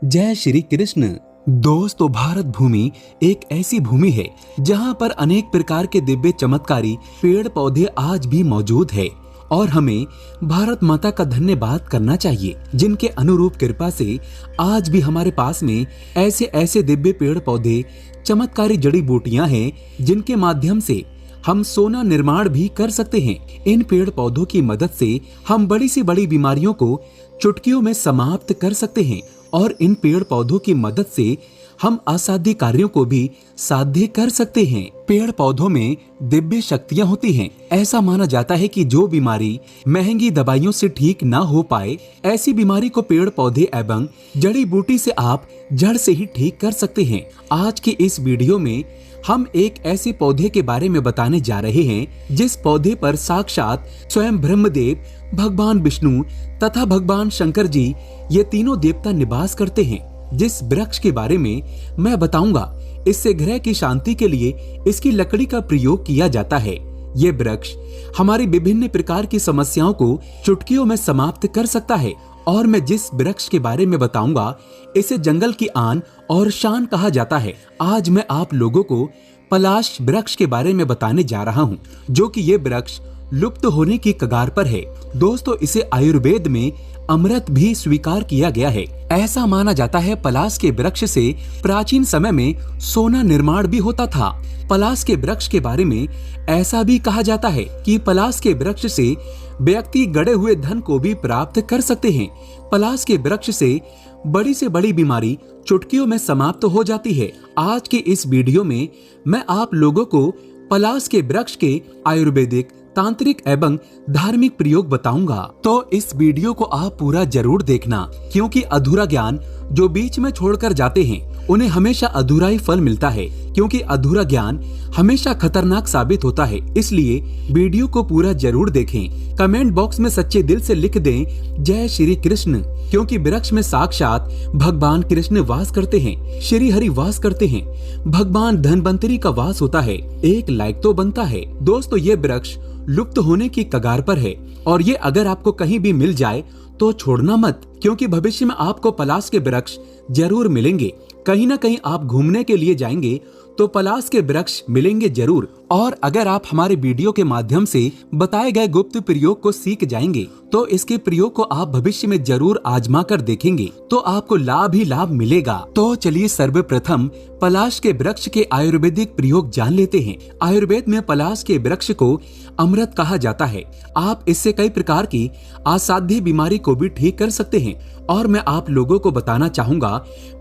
जय श्री कृष्ण। दोस्तों, भारत भूमि एक ऐसी भूमि है जहां पर अनेक प्रकार के दिव्य चमत्कारी पेड़ पौधे आज भी मौजूद है और हमें भारत माता का धन्यवाद करना चाहिए, जिनके अनुरूप कृपा से आज भी हमारे पास में ऐसे ऐसे दिव्य पेड़ पौधे, चमत्कारी जड़ी बूटियां हैं जिनके माध्यम से हम सोना निर्माण भी कर सकते हैं। इन पेड़ पौधों की मदद से हम बड़ी से बड़ी बीमारियों को चुटकियों में समाप्त कर सकते हैं और इन पेड़ पौधों की मदद से हम असाध्य कार्यों को भी साध्य कर सकते हैं। पेड़ पौधों में दिव्य शक्तियां होती हैं। ऐसा माना जाता है कि जो बीमारी महंगी दवाइयों से ठीक ना हो पाए, ऐसी बीमारी को पेड़ पौधे एवं जड़ी बूटी से आप जड़ से ही ठीक कर सकते हैं। आज की इस वीडियो में हम एक ऐसे पौधे के बारे में बताने जा रहे हैं जिस पौधे पर साक्षात स्वयं ब्रह्मदेव, भगवान विष्णु तथा भगवान शंकर जी, ये तीनों देवता निवास करते हैं। जिस वृक्ष के बारे में मैं बताऊंगा, इससे ग्रह की शांति के लिए इसकी लकड़ी का प्रयोग किया जाता है। ये वृक्ष हमारी विभिन्न प्रकार की समस्याओं को चुटकियों में समाप्त कर सकता है और मैं जिस वृक्ष के बारे में बताऊंगा, इसे जंगल की आन और शान कहा जाता है। आज मैं आप लोगों को पलाश वृक्ष के बारे में बताने जा रहा हूं, जो कि ये वृक्ष लुप्त होने की कगार पर है। दोस्तों, इसे आयुर्वेद में अमृत भी स्वीकार किया गया है। ऐसा माना जाता है पलाश के वृक्ष से प्राचीन समय में सोना निर्माण भी होता था। पलाश के वृक्ष के बारे में ऐसा भी कहा जाता है कि पलाश के वृक्ष से व्यक्ति गड़े हुए धन को भी प्राप्त कर सकते हैं। पलाश के वृक्ष से बड़ी बीमारी चुटकियों में समाप्त हो जाती है। आज के इस वीडियो में मैं आप लोगों को पलाश के वृक्ष के आयुर्वेदिक, तांत्रिक एवं धार्मिक प्रयोग बताऊंगा, तो इस वीडियो को आप पूरा जरूर देखना, क्योंकि अधूरा ज्ञान जो बीच में छोड़कर जाते हैं उन्हें हमेशा अधूरा ही फल मिलता है, क्योंकि अधूरा ज्ञान हमेशा खतरनाक साबित होता है। इसलिए वीडियो को पूरा जरूर देखें। कमेंट बॉक्स में सच्चे दिल से लिख दें जय श्री कृष्ण, क्योंकि वृक्ष में साक्षात भगवान कृष्ण वास करते हैं, श्री हरि वास करते हैं, भगवान धन्वंतरी का वास होता है। एक लाइक तो बनता है। दोस्तों, ये वृक्ष लुप्त होने की कगार पर है और ये अगर आपको कहीं भी मिल जाए तो छोड़ना मत, क्योंकि भविष्य में आपको पलाश के वृक्ष जरूर मिलेंगे। कहीं ना कहीं आप घूमने के लिए जाएंगे तो पलाश के वृक्ष मिलेंगे जरूर। और अगर आप हमारे वीडियो के माध्यम से बताए गए गुप्त प्रयोग को सीख जाएंगे तो इसके प्रयोग को आप भविष्य में जरूर आजमा कर देखेंगे तो आपको लाभ ही लाभ मिलेगा। तो चलिए सर्वप्रथम पलाश के वृक्ष के आयुर्वेदिक प्रयोग जान लेते हैं। आयुर्वेद में पलाश के वृक्ष को अमृत कहा जाता है। आप इससे कई प्रकार की असाध्य बीमारी को भी ठीक कर सकते हैं। और मैं आप लोगों को बताना चाहूंगा,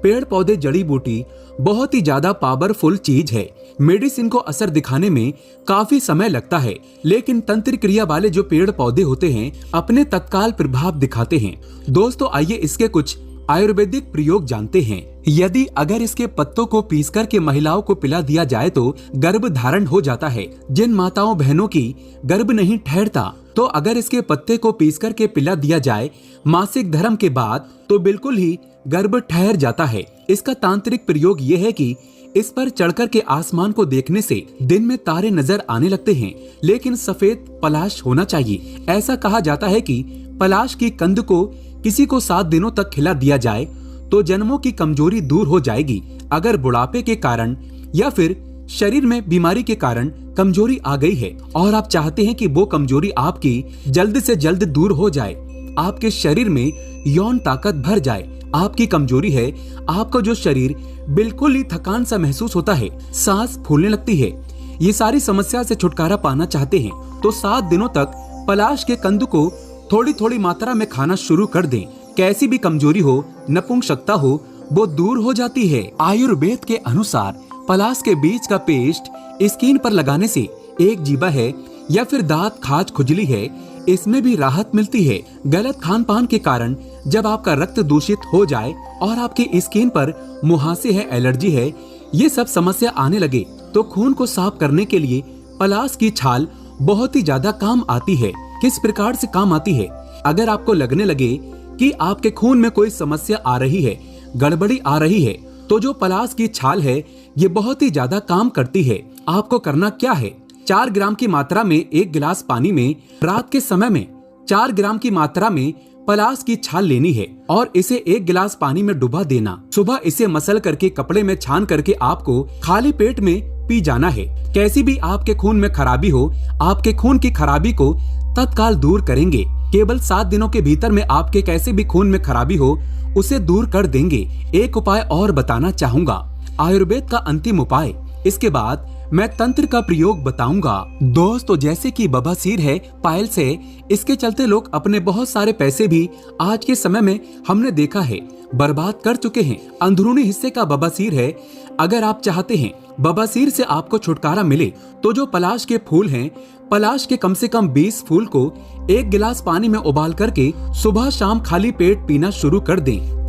पेड़ पौधे जड़ी बूटी बहुत ही ज्यादा पावरफुल चीज है। मेडिसिन को असर दिखाने में काफी समय लगता है, लेकिन तंत्र क्रिया वाले जो पेड़ पौधे होते हैं अपने तत्काल प्रभाव दिखाते हैं। दोस्तों, आइए इसके कुछ आयुर्वेदिक प्रयोग जानते हैं। यदि अगर इसके पत्तों को पीसकर के महिलाओं को पिला दिया जाए तो गर्भ धारण हो जाता है। जिन माताओं बहनों की गर्भ नहीं ठहरता, तो अगर इसके पत्ते को पीसकर के पिला दिया जाए मासिक धर्म के बाद तो बिल्कुल ही गर्भ ठहर जाता है। इसका तांत्रिक प्रयोग ये है कि इस पर चढ़कर के आसमान को देखने से दिन में तारे नजर आने लगते हैं, लेकिन सफेद पलाश होना चाहिए। ऐसा कहा जाता है कि पलाश की कंद को किसी को 7 दिनों तक खिला दिया जाए तो जन्मों की कमजोरी दूर हो जाएगी। अगर बुढ़ापे के कारण या फिर शरीर में बीमारी के कारण कमजोरी आ गई है और आप चाहते हैं कि वो कमजोरी आपकी जल्द से जल्द दूर हो जाए, आपके शरीर में यौन ताकत भर जाए, आपकी कमजोरी है, आपका जो शरीर बिल्कुल ही थकान सा महसूस होता है, सांस फूलने लगती है, ये सारी समस्या से छुटकारा पाना चाहते हैं तो 7 दिनों तक पलाश के कंद को थोड़ी थोड़ी मात्रा में खाना शुरू कर दें। कैसी भी कमजोरी हो, नपुंसकता हो, वो दूर हो जाती है। आयुर्वेद के अनुसार पलाश के बीज का पेस्ट स्किन पर लगाने से एक जीवा है या फिर दांत, खाज, खुजली है, इसमें भी राहत मिलती है। गलत खान पान के कारण जब आपका रक्त दूषित हो जाए और आपकी स्किन पर मुहासे है, एलर्जी है, ये सब समस्या आने लगे तो खून को साफ करने के लिए पलाश की छाल बहुत ही ज्यादा काम आती है। किस प्रकार से काम आती है? अगर आपको लगने लगे कि आपके खून में कोई समस्या आ रही है, गड़बड़ी आ रही है, तो जो पलाश की छाल है ये बहुत ही ज्यादा काम करती है। आपको करना क्या है, 4 ग्राम की मात्रा में 1 गिलास पानी में रात के समय में 4 ग्राम की मात्रा में पलाश की छाल लेनी है और इसे 1 गिलास पानी में डुबा देना। सुबह इसे मसल करके कपड़े में छान करके आपको खाली पेट में पी जाना है। कैसी भी आपके खून में खराबी हो, आपके खून की खराबी को तत्काल दूर करेंगे। केवल 7 दिनों के भीतर में आपके कैसे भी खून में खराबी हो उसे दूर कर देंगे। एक उपाय और बताना चाहूंगा, आयुर्वेद का अंतिम उपाय। इसके बाद मैं तंत्र का प्रयोग बताऊंगा। दोस्तों, जैसे कि बवासीर है, पाइल्स है, इसके चलते लोग अपने बहुत सारे पैसे भी आज के समय में हमने देखा है बर्बाद कर चुके हैं। अंदरूनी हिस्से का बवासीर है। अगर आप चाहते हैं बवासीर से आपको छुटकारा मिले तो जो पलाश के फूल हैं, पलाश के कम से कम 20 फूल को 1 गिलास पानी में उबाल करके सुबह शाम खाली पेट पीना शुरू कर दें।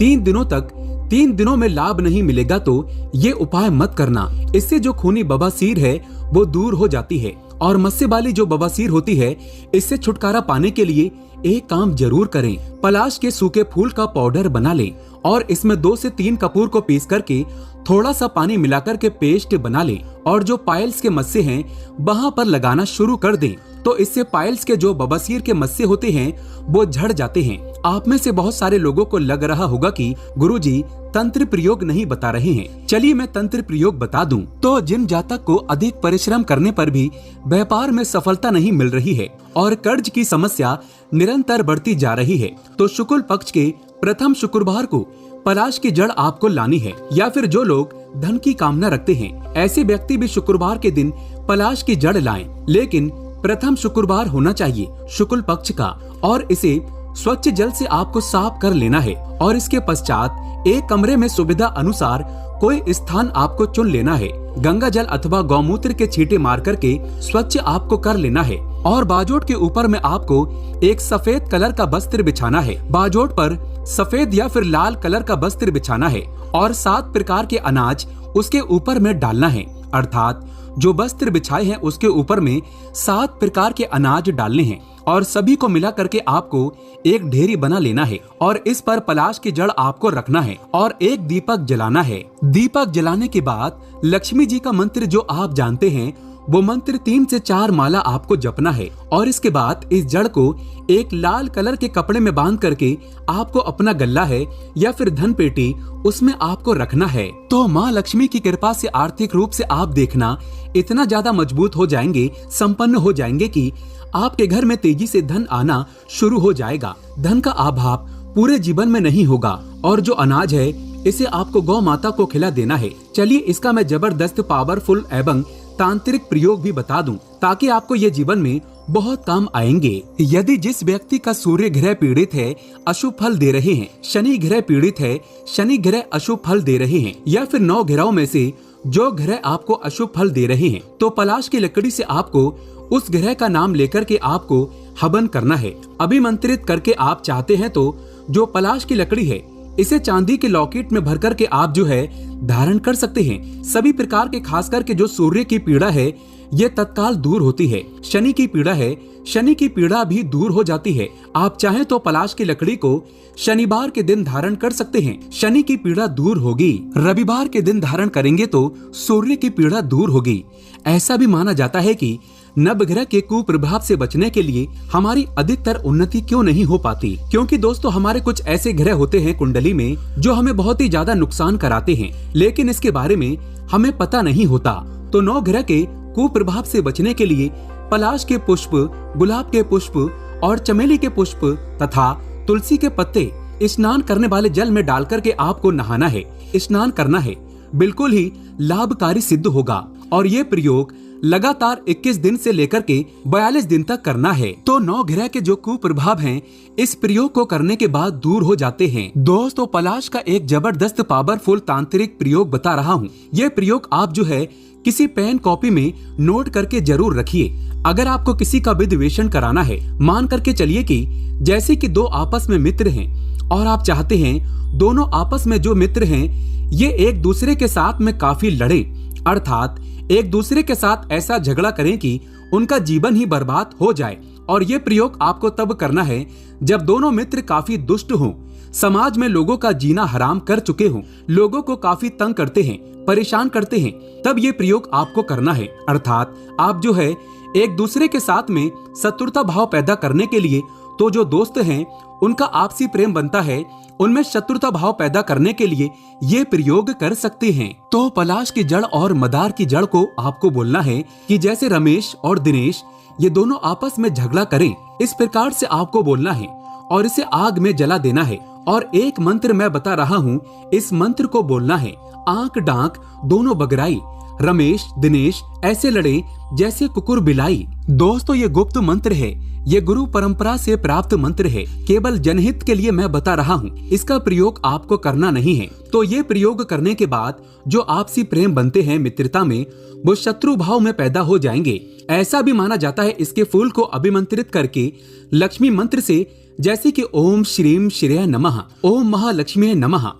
3 दिनों में लाभ नहीं मिलेगा तो ये उपाय मत करना। इससे जो खूनी बवासीर है वो दूर हो जाती है। और मस्से वाली जो बवासीर होती है, इससे छुटकारा पाने के लिए एक काम जरूर करें। पलाश के सूखे फूल का पाउडर बना लें और इसमें 2 से 3 कपूर को पीस करके थोड़ा सा पानी मिलाकर के पेस्ट बना लें और जो पाइल्स के मस्से हैं वहां पर लगाना शुरू कर दें। तो इससे पाइल्स के जो बवासीर के मस्से होते हैं वो झड़ जाते हैं। आप में से बहुत सारे लोगों को लग रहा होगा कि गुरुजी तंत्र प्रयोग नहीं बता रहे हैं। चलिए मैं तंत्र प्रयोग बता दूं। तो जिन जातक को अधिक परिश्रम करने पर भी व्यापार में सफलता नहीं मिल रही है और कर्ज की समस्या निरंतर बढ़ती जा रही है, तो शुक्ल पक्ष के प्रथम शुक्रवार को पलाश की जड़ आपको लानी है। या फिर जो लोग धन की कामना रखते हैं, ऐसे व्यक्ति भी शुक्रवार के दिन पलाश की जड़ लाएं। लेकिन प्रथम शुक्रवार होना चाहिए शुक्ल पक्ष का, और इसे स्वच्छ जल से आपको साफ कर लेना है। और इसके पश्चात एक कमरे में सुविधा अनुसार कोई स्थान आपको चुन लेना है। गंगा जल अथवा गौमूत्र के छींटे मार करके स्वच्छ आपको कर लेना है। और बाजोट के ऊपर में आपको एक सफेद कलर का वस्त्र बिछाना है। बाजोट पर सफेद या फिर लाल कलर का वस्त्र बिछाना है और 7 प्रकार के अनाज उसके ऊपर में डालना है। अर्थात जो वस्त्र बिछाए हैं उसके ऊपर में 7 प्रकार के अनाज डालने हैं और सभी को मिला करके आपको एक ढेरी बना लेना है और इस पर पलाश की जड़ आपको रखना है और एक दीपक जलाना है। दीपक जलाने के बाद लक्ष्मी जी का मंत्र जो आप जानते हैं वो मंत्र 3 से 4 माला आपको जपना है और इसके बाद इस जड़ को एक लाल कलर के कपड़े में बांध करके आपको अपना गल्ला है या फिर धन पेटी उसमें आपको रखना है। तो माँ लक्ष्मी की कृपा से आर्थिक रूप से आप देखना इतना ज्यादा मजबूत हो जाएंगे, संपन्न हो जाएंगे कि आपके घर में तेजी से धन आना शुरू हो जाएगा। धन का अभाव पूरे जीवन में नहीं होगा। और जो अनाज है इसे आपको गौ माता को खिला देना है। चलिए इसका मैं जबरदस्त पावरफुल एवं तांत्रिक प्रयोग भी बता दूं ताकि आपको ये जीवन में बहुत काम आएंगे। यदि जिस व्यक्ति का सूर्य ग्रह पीड़ित है, अशुभ फल दे रहे हैं, शनि ग्रह पीड़ित है, शनि ग्रह अशुभ फल दे रहे हैं, या फिर 9 ग्रहों में से जो ग्रह आपको अशुभ फल दे रहे हैं, तो पलाश की लकड़ी से आपको उस ग्रह का नाम लेकर के आपको हवन करना है। अभिमंत्रित करके आप चाहते हैं तो जो पलाश की लकड़ी है इसे चांदी के लॉकेट में भर करके आप जो है धारण कर सकते हैं। सभी प्रकार के, खास करके जो सूर्य की पीड़ा है ये तत्काल दूर होती है। शनि की पीड़ा है, शनि की पीड़ा भी दूर हो जाती है। आप चाहें तो पलाश की लकड़ी को शनिवार के दिन धारण कर सकते हैं, शनि की पीड़ा दूर होगी। रविवार के दिन धारण करेंगे तो सूर्य की पीड़ा दूर होगी। ऐसा भी माना जाता है कि नवग्रह के कुप्रभाव से बचने के लिए हमारी अधिकतर उन्नति क्यों नहीं हो पाती, क्योंकि दोस्तों हमारे कुछ ऐसे ग्रह होते हैं कुंडली में जो हमें बहुत ही ज्यादा नुकसान कराते हैं, लेकिन इसके बारे में हमें पता नहीं होता। तो 9 ग्रह के कुप्रभाव से बचने के लिए पलाश के पुष्प, गुलाब के पुष्प और चमेली के पुष्प तथा तुलसी के पत्ते स्नान करने वाले जल में डाल करके आपको नहाना है, स्नान करना है। बिल्कुल ही लाभकारी सिद्ध होगा और ये प्रयोग लगातार 21 दिन से लेकर के 42 दिन तक करना है। तो 9 ग्रह के जो कुप्रभाव हैं इस प्रयोग को करने के बाद दूर हो जाते हैं। दोस्तों पलाश का एक जबरदस्त पावरफुल तांत्रिक प्रयोग बता रहा हूँ। ये प्रयोग आप जो है किसी पेन कॉपी में नोट करके जरूर रखिए। अगर आपको किसी का विद्वेषण कराना है, मान करके चलिए कि जैसे कि 2 आपस में मित्र हैं और आप चाहते हैं दोनों आपस में जो मित्र हैं ये एक दूसरे के साथ में काफी लड़े, अर्थात एक दूसरे के साथ ऐसा झगड़ा करें कि उनका जीवन ही बर्बाद हो जाए। और ये प्रयोग आपको तब करना है जब दोनों मित्र काफी दुष्ट हों, समाज में लोगों का जीना हराम कर चुके हों, लोगों को काफी तंग करते हैं, परेशान करते हैं, तब ये प्रयोग आपको करना है। अर्थात आप जो है एक दूसरे के साथ में शत्रुता भाव पैदा करने के लिए तो जो दोस्त हैं उनका आपसी प्रेम बनता है, उनमें शत्रुता भाव पैदा करने के लिए ये प्रयोग कर सकते हैं। तो पलाश की जड़ और मदार की जड़ को आपको बोलना है कि जैसे रमेश और दिनेश ये दोनों आपस में झगड़ा करें, इस प्रकार से आपको बोलना है और इसे आग में जला देना है। और एक मंत्र मैं बता रहा हूँ, इस मंत्र को बोलना है। आंख डांक दोनों बगराई, रमेश दिनेश ऐसे लड़े जैसे कुकुर बिलाई। दोस्तों ये गुप्त मंत्र है, ये गुरु परंपरा से प्राप्त मंत्र है, केवल जनहित के लिए मैं बता रहा हूँ, इसका प्रयोग आपको करना नहीं है। तो ये प्रयोग करने के बाद जो आपसी प्रेम बनते हैं मित्रता में, वो शत्रु भाव में पैदा हो जाएंगे। ऐसा भी माना जाता है इसके फूल को अभिमंत्रित करके लक्ष्मी मंत्र से, जैसे कि ओम श्रीम श्रेय नमः, ओम महालक्ष्मी नमः,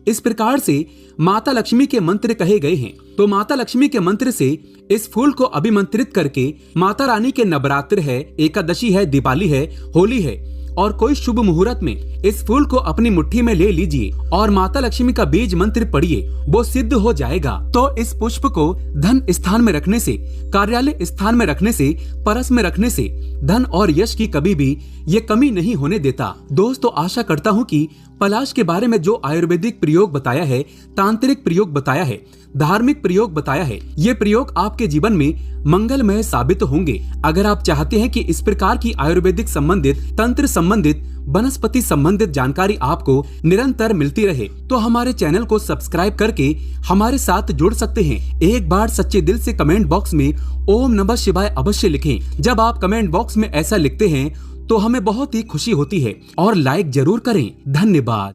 इस प्रकार से माता लक्ष्मी के मंत्र कहे गए हैं। तो माता लक्ष्मी के मंत्र से इस फूल को अभिमंत्रित करके माता रानी के नवरात्र है, एकादशी है, दिवाली है, होली है और कोई शुभ मुहूर्त में इस फूल को अपनी मुट्ठी में ले लीजिए और माता लक्ष्मी का बीज मंत्र पढ़िए, वो सिद्ध हो जाएगा। तो इस पुष्प को धन स्थान में रखने से, कार्यालय स्थान में रखने से, परस में रखने से धन और यश की कभी भी ये कमी नहीं होने देता। दोस्तों आशा करता हूँ कि पलाश के बारे में जो आयुर्वेदिक प्रयोग बताया है, तांत्रिक प्रयोग बताया है, धार्मिक प्रयोग बताया है, ये प्रयोग आपके जीवन में मंगलमय साबित होंगे। अगर आप चाहते हैं कि इस प्रकार की आयुर्वेदिक संबंधित, तंत्र संबंधित, वनस्पति संबंधित जानकारी आपको निरंतर मिलती रहे, तो हमारे चैनल को सब्सक्राइब करके हमारे साथ जुड़ सकते हैं। एक बार सच्चे दिल से कमेंट बॉक्स में ओम नमः शिवाय अवश्य लिखें। जब आप कमेंट बॉक्स में ऐसा लिखते हैं तो हमें बहुत ही खुशी होती है और लाइक जरूर करें। धन्यवाद।